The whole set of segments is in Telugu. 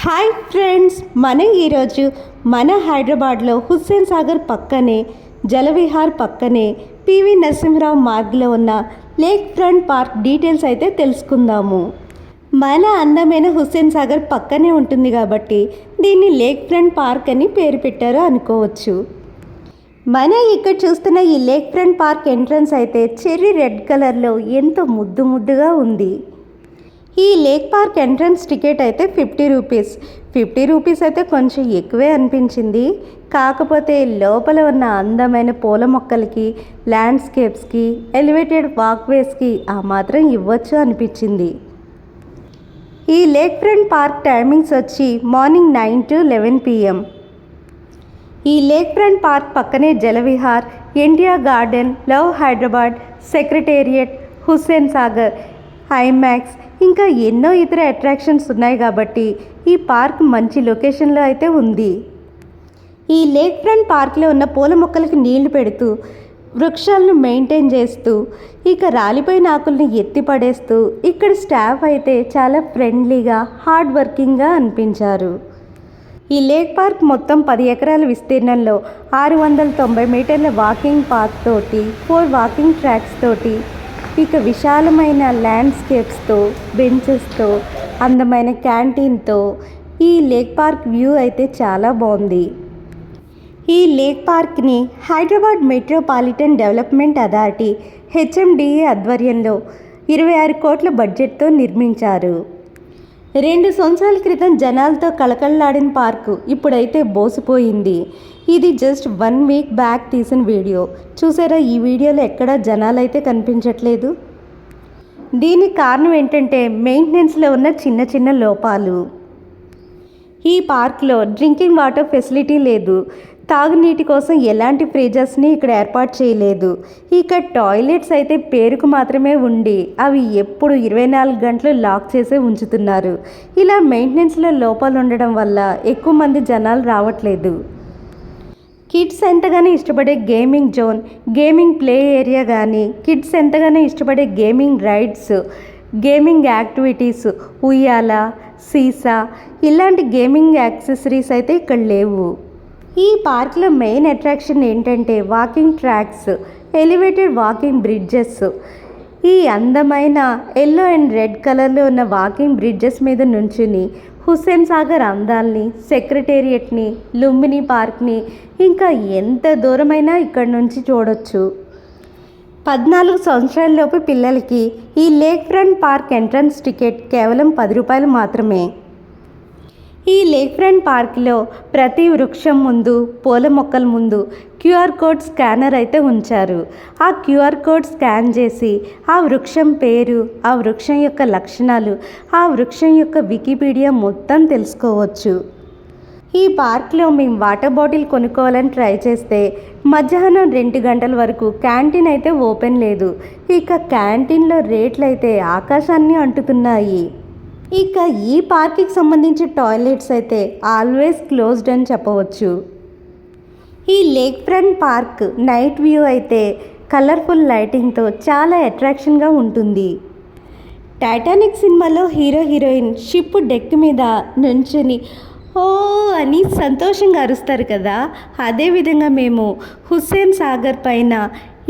హాయ్ ఫ్రెండ్స్, మనం ఈరోజు మన హైదరాబాద్లో హుస్సేన్ సాగర్ పక్కనే జలవిహార్ పక్కనే పివి నరసింహరావు మార్గ్లో ఉన్న లేక్ ఫ్రంట్ పార్క్ డీటెయిల్స్ అయితే తెలుసుకుందాము. మన అందమైన హుస్సేన్ సాగర్ పక్కనే ఉంటుంది కాబట్టి దీన్ని లేక్ ఫ్రంట్ పార్క్ అని పేరు పెట్టారు అనుకోవచ్చు. మన ఇక్కడ చూస్తున్న ఈ లేక్ ఫ్రంట్ పార్క్ ఎంట్రన్స్ అయితే చెర్రీ రెడ్ కలర్లో ఎంతో ముద్దు ముద్దుగా ఉంది. ఈ లేక్ పార్క్ ఎంట్రన్స్ టికెట్ అయితే 50 రూపీస్ అయితే కొంచెం ఎక్కువే అనిపించింది. కాకపోతే లోపల ఉన్న అందమైన పూల మొక్కలకి, ల్యాండ్స్కేప్స్కి, ఎలివేటెడ్ వాక్వేస్కి ఆ మాత్రం ఇవ్వచ్చు అనిపించింది. ఈ లేక్ ఫ్రంట్ పార్క్ టైమింగ్స్ వచ్చి మార్నింగ్ 9 to 11 PM. ఈ లేక్ ఫ్రంట్ పార్క్ పక్కనే Jalavihar, NTR garden, love Hyderabad, secretariat, Hussain Sagar, IMAX ఇంకా ఎన్నో ఇతర అట్రాక్షన్స్ ఉన్నాయి కాబట్టి ఈ పార్క్ మంచి లొకేషన్లో అయితే ఉంది. ఈ లేక్ ఫ్రంట్ పార్క్లో ఉన్న పూల మొక్కలకి నీళ్లు పెడుతూ, వృక్షాలను మెయింటైన్ చేస్తూ, ఇక రాలిపోయిన ఆకుల్ని ఎత్తి పడేస్తూ ఇక్కడ స్టాఫ్ అయితే చాలా ఫ్రెండ్లీగా, హార్డ్ వర్కింగ్గా అనిపించారు. ఈ లేక్ పార్క్ మొత్తం 10 ఎకరాల విస్తీర్ణంలో 690 మీటర్ల వాకింగ్ పాత్ తోటి, 4 వాకింగ్ ట్రాక్స్ తోటి, ఇక విశాలమైన ల్యాండ్స్కేప్స్తో, బెంచెస్తో, అందమైన క్యాంటీన్తో ఈ లేక్ పార్క్ వ్యూ అయితే చాలా బాగుంది. ఈ లేక్ పార్క్ని Hyderabad metropolitan development authority HMDA ఆధ్వర్యంలో 26 కోట్ల బడ్జెట్తో నిర్మించారు. 2 సంవత్సరాల క్రితం జనాలతో కళకళలాడిన పార్కు ఇప్పుడైతే బోసిపోయింది. ఇది జస్ట్ 1 వీక్ బ్యాక్ తీసిన వీడియో. చూసారా, ఈ వీడియోలో ఎక్కడా జనాలు అయితే కనిపించట్లేదు. దీనికి కారణం ఏంటంటే మెయింటెనెన్స్లో ఉన్న చిన్న చిన్న లోపాలు. ఈ పార్క్లో డ్రింకింగ్ వాటర్ ఫెసిలిటీ లేదు. తాగునీటి కోసం ఎలాంటి ఫ్రీజర్స్ని ఇక్కడ ఏర్పాటు చేయలేదు. ఇక టాయిలెట్స్ అయితే పేరుకు మాత్రమే ఉండి అవి ఎప్పుడు 24 గంటలు లాక్ చేసే ఉంచుతున్నారు. ఇలా మెయింటెనెన్స్లో లోపాలు ఉండడం వల్ల ఎక్కువ మంది జనాలు రావట్లేదు. కిడ్స్ ఎంతగానో ఇష్టపడే gaming zone, gaming play area కానీ, కిడ్స్ ఎంతగానో ఇష్టపడే గేమింగ్ రైడ్స్, గేమింగ్ యాక్టివిటీస్, ఉయ్యాల, సీసా ఇలాంటి గేమింగ్ యాక్సెసరీస్ అయితే ఇక్కడ లేవు. ఈ పార్క్లో మెయిన్ అట్రాక్షన్ ఏంటంటే walking tracks, elevated walking bridges. ఈ అందమైన ఎల్లో అండ్ రెడ్ కలర్లో ఉన్న వాకింగ్ బ్రిడ్జెస్ మీద నుంచుని హుస్సేన్ సాగర్ అందాల్ని, సెక్రటేరియట్ని, లుంబిని పార్క్ని ఇంకా ఎంత దూరమైనా ఇక్కడ నుంచి చూడొచ్చు. 14 సంవత్సరాలలోపు పిల్లలకి ఈ lake front park entrance ticket కేవలం 10 రూపాయలు మాత్రమే. ఈ లేక్ ఫ్రంట్ పార్క్లో ప్రతి వృక్షం ముందు, పూల మొక్కల ముందు QR కోడ్ స్కానర్ అయితే ఉంచారు. ఆ QR కోడ్ స్కాన్ చేసి ఆ వృక్షం పేరు, ఆ వృక్షం యొక్క లక్షణాలు, ఆ వృక్షం యొక్క వికీపీడియా మొత్తం తెలుసుకోవచ్చు. ఈ పార్క్లో మేము వాటర్ బాటిల్ కొనుక్కోవాలని ట్రై చేస్తే మధ్యాహ్నం 2 గంటల వరకు క్యాంటీన్ అయితే ఓపెన్ లేదు. ఇక క్యాంటీన్లో రేట్లు అయితే ఆకాశాన్ని అంటుతున్నాయి. ఇక ఈ పార్క్కి సంబంధించిన టాయిలెట్స్ అయితే ఆల్వేస్ క్లోజ్డ్ అని చెప్పవచ్చు. ఈ lake front park night view అయితే కలర్ఫుల్ లైటింగ్తో చాలా అట్రాక్షన్గా ఉంటుంది. టైటానిక్ సినిమాలో హీరోయిన్ షిప్ డెక్ మీద నుంచుని ఓ అని సంతోషంగా అరుస్తారు కదా, అదేవిధంగా మేము హుస్సేన్ సాగర్ పైన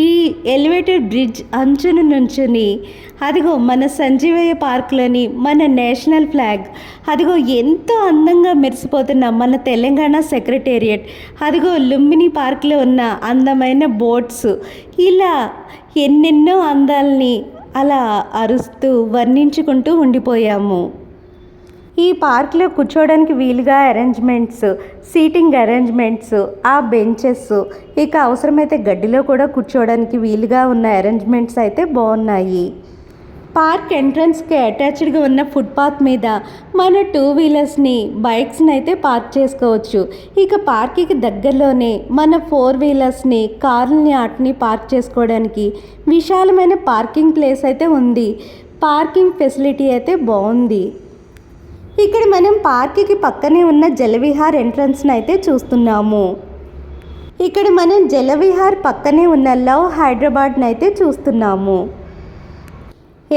ఈ ఎలివేటెడ్ బ్రిడ్జ్ అంచున నుంచుని అదిగో మన సంజీవయ్య పార్క్లోని మన నేషనల్ ఫ్లాగ్, అదిగో ఎంతో అందంగా మెరిసిపోతున్న మన తెలంగాణ సెక్రటేరియట్, అదిగో లుంబిని పార్క్లో ఉన్న అందమైన బోట్స్, ఇలా ఎన్నెన్నో అందాలని అలా అరుస్తూ వర్ణించుకుంటూ ఉండిపోయాము. ఈ పార్క్లో కూర్చోవడానికి వీలుగా అరేంజ్మెంట్స్, సీటింగ్ అరేంజ్మెంట్స్, ఆ బెంచెస్, ఇక అవసరమైతే గడ్డిలో కూడా కూర్చోవడానికి వీలుగా ఉన్న అరేంజ్మెంట్స్ అయితే బాగున్నాయి. పార్క్ ఎంట్రన్స్కి అటాచ్డ్గా ఉన్న ఫుట్పాత్ మీద మన 2 వీలర్స్ని, బైక్స్ని అయితే పార్క్ చేసుకోవచ్చు. ఇక పార్క్కి దగ్గరలోనే మన 4 వీలర్స్ని, కార్లని వాటిని పార్క్ చేసుకోవడానికి విశాలమైన పార్కింగ్ ప్లేస్ అయితే ఉంది. పార్కింగ్ ఫెసిలిటీ అయితే బాగుంది. ఇక్కడ మనం పార్క్కి పక్కనే ఉన్న జలవిహార్ ఎంట్రన్స్ని అయితే చూస్తున్నాము. ఇక్కడ మనం జలవిహార్ పక్కనే ఉన్న లవ్ హైదరాబాద్ని అయితే చూస్తున్నాము.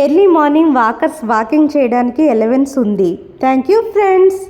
ఎర్లీ మార్నింగ్ వాకర్స్ వాకింగ్ చేయడానికి ఎలవెన్స్ ఉంది. Thank you friends.